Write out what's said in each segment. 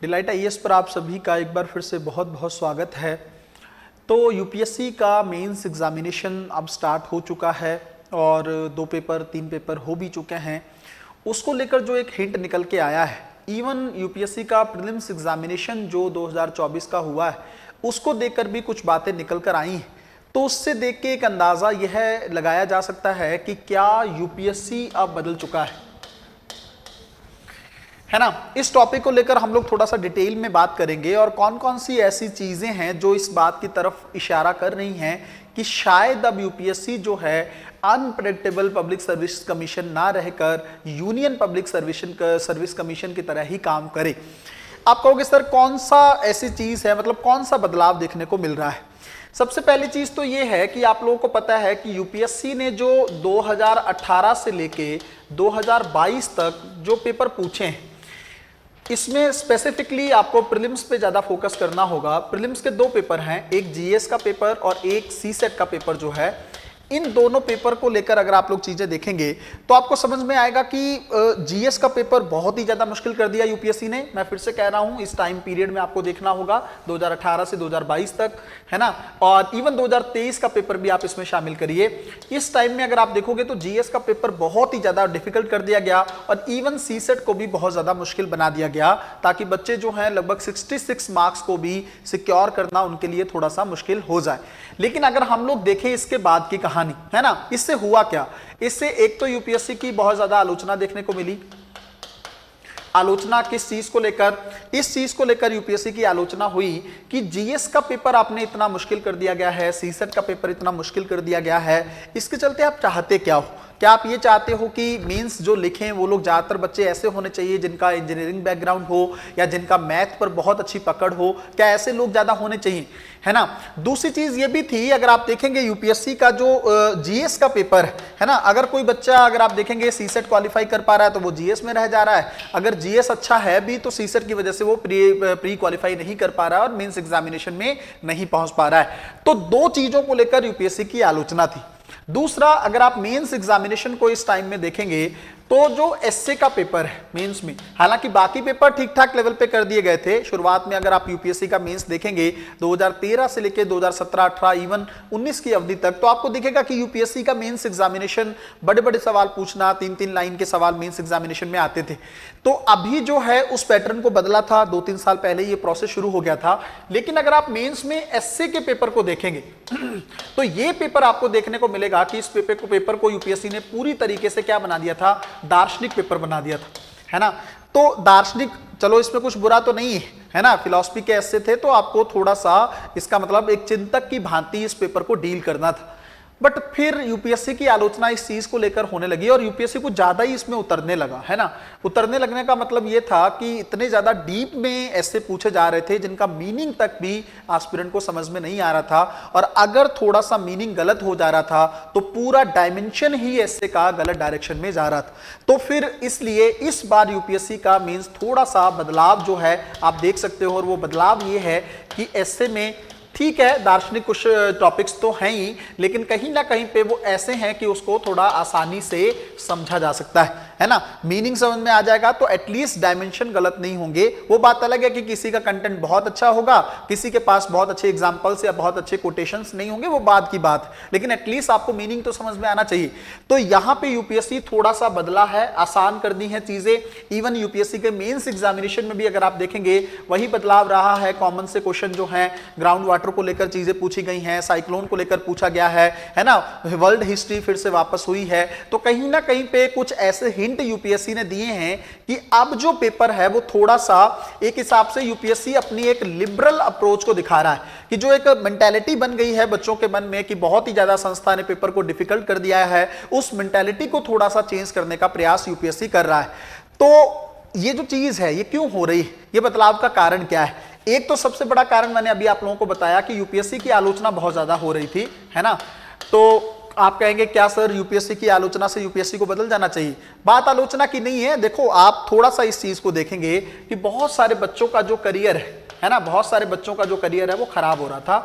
Delight IAS पर आप सभी का एक बार फिर से बहुत बहुत स्वागत है। तो यूपीएससी का मेंस एग्जामिनेशन अब स्टार्ट हो चुका है और 2 पेपर 3 पेपर हो भी चुके हैं। उसको लेकर जो एक हिंट निकल के आया है, इवन यूपीएससी का प्रीलिम्स एग्जामिनेशन जो 2024 का हुआ है उसको देखकर भी कुछ बातें निकल कर आई हैं। तो उससे देख के एक अंदाज़ा यह लगाया जा सकता है कि क्या यूपीएससी अब बदल चुका है ना। इस टॉपिक को लेकर हम लोग थोड़ा सा डिटेल में बात करेंगे और कौन कौन सी ऐसी चीजें हैं जो इस बात की तरफ इशारा कर रही हैं कि शायद अब यूपीएससी जो है अनप्रेडिक्टेबल पब्लिक सर्विस कमीशन ना रहकर यूनियन पब्लिक सर्विस कमीशन की तरह ही काम करे। आप कहोगे सर कौन सा ऐसी चीज है, मतलब कौन सा बदलाव देखने को मिल रहा है। सबसे पहली चीज तो ये है कि आप लोगों को पता है कि यूपीएससी ने जो 2018 से लेके 2022 तक जो पेपर पूछे हैं, इसमें स्पेसिफिकली आपको प्रीलिम्स पे ज्यादा फोकस करना होगा। प्रीलिम्स के 2 पेपर हैं, एक जीएस का पेपर और एक सीसेट का पेपर जो है। इन दोनों पेपर को लेकर अगर आप लोग चीजें देखेंगे तो आपको समझ में आएगा कि जीएस का पेपर बहुत ही ज्यादा मुश्किल कर दिया यूपीएससी ने। मैं फिर से कह रहा हूं, इस टाइम पीरियड में आपको देखना होगा 2018 से 2022 तक, है ना। और इवन 2023 का पेपर भी आप इसमें शामिल करिए। इस टाइम में अगर आप देखोगे तो जीएस का पेपर बहुत ही ज्यादा डिफिकल्ट कर दिया गया और इवन सीसेट को भी बहुत ज्यादा मुश्किल बना दिया गया, ताकि बच्चे जो हैं लगभग 66 मार्क्स को भी सिक्योर करना उनके लिए थोड़ा सा मुश्किल हो जाए। लेकिन अगर हम लोग देखें इसके बाद की कहानी, है ना, इससे हुआ क्या। इससे एक तो यूपीएससी की बहुत ज्यादा आलोचना देखने को मिली। आलोचना किस चीज को लेकर, इस चीज को लेकर यूपीएससी की आलोचना हुई कि जीएस का पेपर आपने इतना मुश्किल कर दिया गया है, सीसेट का पेपर इतना मुश्किल कर दिया गया है, इसके चलते आप चाहते क्या हो। क्या आप ये चाहते हो कि मेंस जो लिखें वो लोग ज्यादातर बच्चे ऐसे होने चाहिए जिनका इंजीनियरिंग बैकग्राउंड हो या जिनका मैथ पर बहुत अच्छी पकड़ हो, क्या ऐसे लोग ज्यादा होने चाहिए, है ना। दूसरी चीज ये भी थी, अगर आप देखेंगे यूपीएससी का जो जीएस का पेपर है ना, अगर कोई बच्चा अगर आप देखेंगे सीसेट क्वालिफाई कर पा रहा है तो वो जीएस में रह जा रहा है, अगर जीएस अच्छा है भी तो सीसेट की वजह से वो प्री क्वालिफाई नहीं कर पा रहा है और मेंस एग्जामिनेशन में नहीं पहुंच पा रहा है। तो 2 चीजों को लेकर यूपीएससी की आलोचना थी। दूसरा, अगर आप मेंस एग्जामिनेशन को इस टाइम में देखेंगे तो जो एसए का पेपर है मेंस में, हालांकि बाकी पेपर ठीक ठाक लेवल पे कर दिए गए थे शुरुआत में। अगर आप यूपीएससी का मेंस देखेंगे 2013 से लेके 2017, 18, इवन 19 की अवधि तक, तो आपको दिखेगा कि यूपीएससी का मेंस एग्जामिनेशन बड़े बड़े सवाल पूछना, 3-3 लाइन के सवाल मेंस एग्जामिनेशन में आते थे। तो अभी जो है उस पैटर्न को बदला था, 2-3 साल पहले ये प्रोसेस शुरू हो गया था। लेकिन अगर आप मेंस में एसए के पेपर को देखेंगे तो ये पेपर आपको देखने को मिलेगा कि इस पेपर को यूपीएससी ने पूरी तरीके से क्या बना दिया था, दार्शनिक पेपर बना दिया था, है ना। तो दार्शनिक, चलो इसमें कुछ बुरा तो नहीं है ना, फिलॉसफी के ऐसे थे तो आपको थोड़ा सा इसका मतलब एक चिंतक की भांति इस पेपर को डील करना था। बट फिर यूपीएससी की आलोचना इस चीज को लेकर होने लगी और यूपीएससी को ज्यादा ही इसमें उतरने लगा, है ना। उतरने लगने का मतलब ये था कि इतने ज्यादा डीप में ऐसे पूछे जा रहे थे जिनका मीनिंग तक भी एस्पिरेंट को समझ में नहीं आ रहा था, और अगर थोड़ा सा मीनिंग गलत हो जा रहा था तो पूरा डायमेंशन ही ऐसे का गलत डायरेक्शन में जा रहा था। तो फिर इसलिए इस बार यूपीएससी का मीन्स थोड़ा सा बदलाव जो है आप देख सकते हो, और वो बदलाव ये है कि ऐसे में ठीक है दार्शनिक कुछ टॉपिक्स तो हैं ही, लेकिन कहीं ना कहीं पे वो ऐसे हैं कि उसको थोड़ा आसानी से समझा जा सकता है ना। मीनिंग समझ में आ जाएगा तो एटलीस्ट डायमेंशन गलत नहीं होंगे। वो बात अलग है कि किसी का कंटेंट बहुत अच्छा होगा, किसी के पास बहुत अच्छे एग्जांपल्स या बहुत अच्छे कोटेशंस नहीं होंगे, वो बात की बात, लेकिन एटलीस्ट आपको मीनिंग तो समझ में आना चाहिए। तो यहाँ पे यूपीएससी थोड़ा सा बदला है, आसान कर दी है चीजें। इवन यूपीएससी के मेंस एग्जामिनेशन में भी अगर आप देखेंगे वही बदलाव रहा है। कॉमन से क्वेश्चन जो है ग्राउंड वाटर को लेकर चीजें पूछी गई हैं, साइक्लोन को लेकर पूछा गया है ना, वर्ल्ड हिस्ट्री फिर से वापस हुई है। तो कहीं ना कहीं पे कुछ ऐसे हिंट यूपीएससी ने दिए हैं कि अब जो पेपर है वो थोड़ा सा एक हिसाब से यूपीएससी अपनी एक लिबरल अप्रोच को दिखा रहा है, कि जो एक मेंटालिटी बन गई है बच्चों के मन में कि बहुत ही ज्यादा संस्था ने पेपर को डिफिकल्ट कर दिया है, उस मेंटालिटी को थोड़ा सा चेंज करने का प्रयास यूपीएससी कर रहा है। तो ये जो चीज है ये क्यों हो रही है, ये बदलाव का कारण क्या है। एक तो सबसे बड़ा कारण मैंने अभी आप लोगों को बताया कि यूपीएससी की आलोचना बहुत ज्यादा हो रही थी, है ना। तो आप कहेंगे क्या सर यूपीएससी की आलोचना से यूपीएससी को बदल जाना चाहिए। बात आलोचना की नहीं है। देखो आप थोड़ा सा इस चीज को देखेंगे कि बहुत सारे बच्चों का जो करियर है ना, बहुत सारे बच्चों का जो करियर है वो खराब हो रहा था।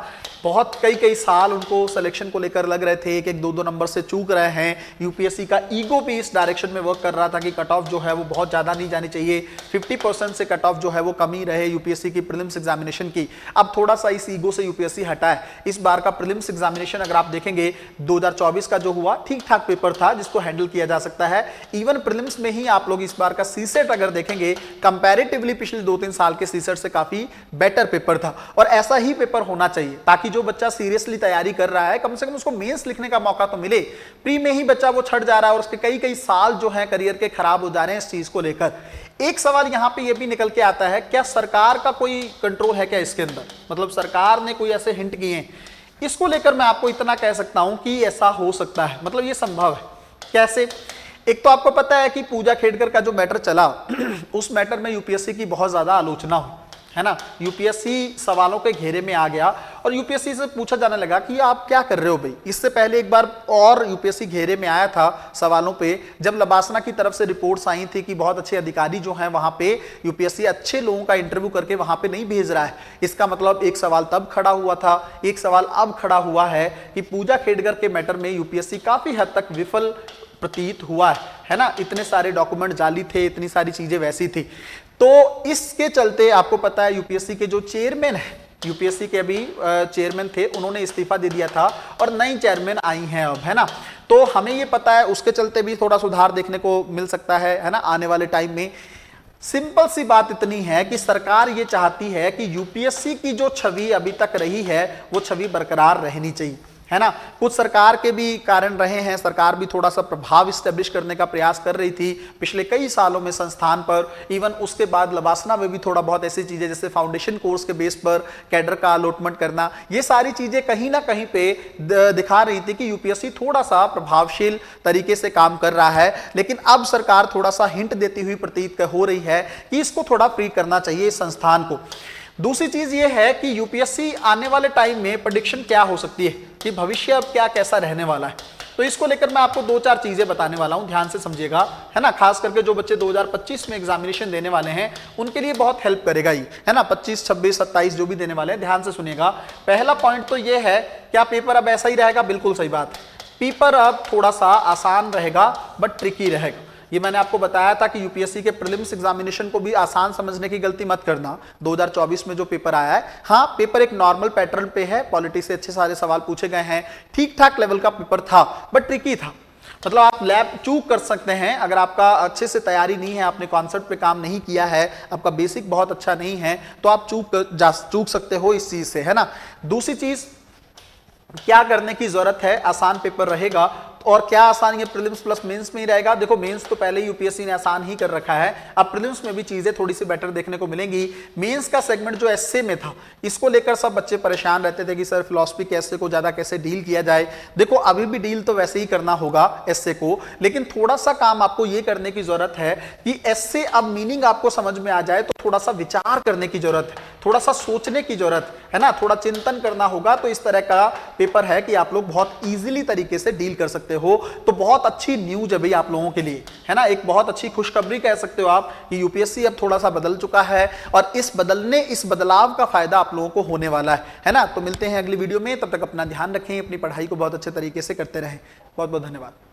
बहुत कई साल उनको सिलेक्शन को लेकर लग रहे थे, एक एक 2-2 नंबर से चूक रहे हैं। यूपीएससी का ईगो भी इस डायरेक्शन में वर्क कर रहा था कि कट ऑफ जो है वो बहुत ज्यादा नहीं जानी चाहिए, 50% से कट ऑफ जो है वो कमी रहे यूपीएससी की प्रीलिम्स एग्जामिनेशन की। अब थोड़ा सा इस ईगो से यूपीएससी हटा है। इस बार का प्रीलिम्स एग्जामिनेशन अगर आप देखेंगे 2024 का जो हुआ ठीक ठाक पेपर था जिसको हैंडल किया जा सकता है। इवन प्रीलिम्स में ही आप लोग इस बार का सीसेट अगर देखेंगे कंपैरेटिवली पिछले 2-3 साल के सीसेट से काफी बेटर पेपर था, और ऐसा ही पेपर होना चाहिए ताकि जो बच्चा सीरियसली तैयारी कर रहा है कम से कम उसको मेंस लिखने का मौका तो मिले। प्री में ही बच्चा वो छट जा रहा है और उसके कई साल जो है करियर के खराब हो जा रहे हैं इस चीज को लेकर। एक सवाल यहां पे ये भी निकल के आता है, क्या सरकार का कोई कंट्रोल है क्या इसके अंदर, मतलब सरकार ने कोई ऐसे हिंट किए हैं? इसको लेकर मैं आपको इतना कह सकता हूं कि ऐसा हो सकता है, मतलब ये संभव है। कैसे? एक तो आपको पता है कि पूजा खेड़कर का जो मैटर चला उस मैटर में यूपीएससी की बहुत ज्यादा आलोचना हुई, है ना। यूपीएससी सवालों के घेरे में आ गया और यूपीएससी से पूछा जाने लगा कि आप क्या कर रहे हो भाई। इससे पहले एक बार और यूपीएससी घेरे में आया था सवालों पे, जब लबासना की तरफ से रिपोर्ट्स आई थी कि बहुत अच्छे अधिकारी जो हैं वहां पे यूपीएससी अच्छे लोगों का इंटरव्यू करके वहां पे नहीं भेज रहा है। इसका मतलब एक सवाल तब खड़ा हुआ था, एक सवाल अब खड़ा हुआ है कि पूजा खेड़कर के मैटर में यूपीएससी काफी हद तक विफल प्रतीत हुआ है ना। इतने सारे डॉक्यूमेंट जाली थे, इतनी सारी चीजें वैसी थी। तो इसके चलते आपको पता है यूपीएससी के जो चेयरमैन है, यूपीएससी के अभी चेयरमैन थे, उन्होंने इस्तीफा दे दिया था और नई चेयरमैन आई हैं अब, है ना। तो हमें ये पता है उसके चलते भी थोड़ा सुधार देखने को मिल सकता है ना, आने वाले टाइम में। सिंपल सी बात इतनी है कि सरकार ये चाहती है कि यूपीएससी की जो छवि अभी तक रही है वो छवि बरकरार रहनी चाहिए, है ना। कुछ सरकार के भी कारण रहे हैं, सरकार भी थोड़ा सा प्रभाव स्टैब्लिश करने का प्रयास कर रही थी पिछले कई सालों में संस्थान पर। इवन उसके बाद लबासना में भी थोड़ा बहुत ऐसी चीजें जैसे फाउंडेशन कोर्स के बेस पर कैडर का अलॉटमेंट करना, ये सारी चीजें कहीं ना कहीं पे दिखा रही थी कि यूपीएससी थोड़ा सा प्रभावशील तरीके से काम कर रहा है। लेकिन अब सरकार थोड़ा सा हिंट देती हुई प्रतीत हो रही है कि इसको थोड़ा फ्री करना चाहिए इस संस्थान को। दूसरी चीज ये है कि यूपीएससी आने वाले टाइम में प्रेडिक्शन क्या हो सकती है कि भविष्य अब क्या कैसा रहने वाला है, तो इसको लेकर मैं आपको 2-4 चीजें बताने वाला हूं, ध्यान से समझिएगा, है ना। खास करके जो बच्चे 2025 में एग्जामिनेशन देने वाले हैं उनके लिए बहुत हेल्प करेगा ये, है ना। 25, 26, 27 जो भी देने वाले हैं, ध्यान से सुनिएगा। पहला पॉइंट तो ये है, क्या पेपर अब ऐसा ही रहेगा? बिल्कुल सही बात। पेपर अब थोड़ा सा आसान रहेगा बट ट्रिकी रहेगा। ये मैंने आपको बताया था कि यूपीएससी के प्रीलिम्स एग्जामिनेशन को भी आसान समझने की गलती मत करना। 2024 में जो पेपर आया है, हाँ पेपर एक नॉर्मल पैटर्न पे है, पॉलिटी से अच्छे सारे सवाल पूछे गए हैं, ठीक ठाक लेवल का पेपर था बट ट्रिकी था। मतलब आप लैब चूक कर सकते हैं अगर आपका अच्छे से तैयारी नहीं है, आपने कॉन्सेप्ट पे काम नहीं किया है, आपका बेसिक बहुत अच्छा नहीं है, तो आप चूक सकते हो इस चीज से, है ना। दूसरी चीज क्या करने की जरूरत है, आसान पेपर रहेगा। और क्या आसान, ये प्रीलिम्स प्लस मेंस में ही रहेगा? देखो मेंस तो पहले यूपीएससी ने आसान ही कर रखा है, अब प्रीलिम्स में भी चीजें थोड़ी सी बेटर देखने को मिलेंगी। मेंस का सेगमेंट जो एसए में था, इसको लेकर सब बच्चे परेशान रहते थे कि सर फिलॉसफी के एसए को ज्यादा कैसे डील किया जाए। देखो अभी भी डील तो वैसे ही करना होगा एसए को, लेकिन थोड़ा सा काम आपको ये करने की जरूरत है कि एसए अब मीनिंग आपको समझ में आ जाए तो थोड़ा सा विचार करने की जरूरत है, थोड़ा सा सोचने की जरूरत है ना, थोड़ा चिंतन करना होगा। तो इस तरह का पेपर है कि आप लोग बहुत इजीली तरीके से डील कर सकते हो। तो बहुत अच्छी न्यूज है भाई आप लोगों के लिए, है ना, एक बहुत अच्छी खुशखबरी कह सकते हो आप कि यूपीएससी अब थोड़ा सा बदल चुका है और इस बदलाव का फायदा आप लोगों को होने वाला है ना। तो मिलते हैं अगली वीडियो में, तब तक अपना ध्यान रखें, अपनी पढ़ाई को बहुत अच्छे तरीके से करते रहें। बहुत बहुत धन्यवाद।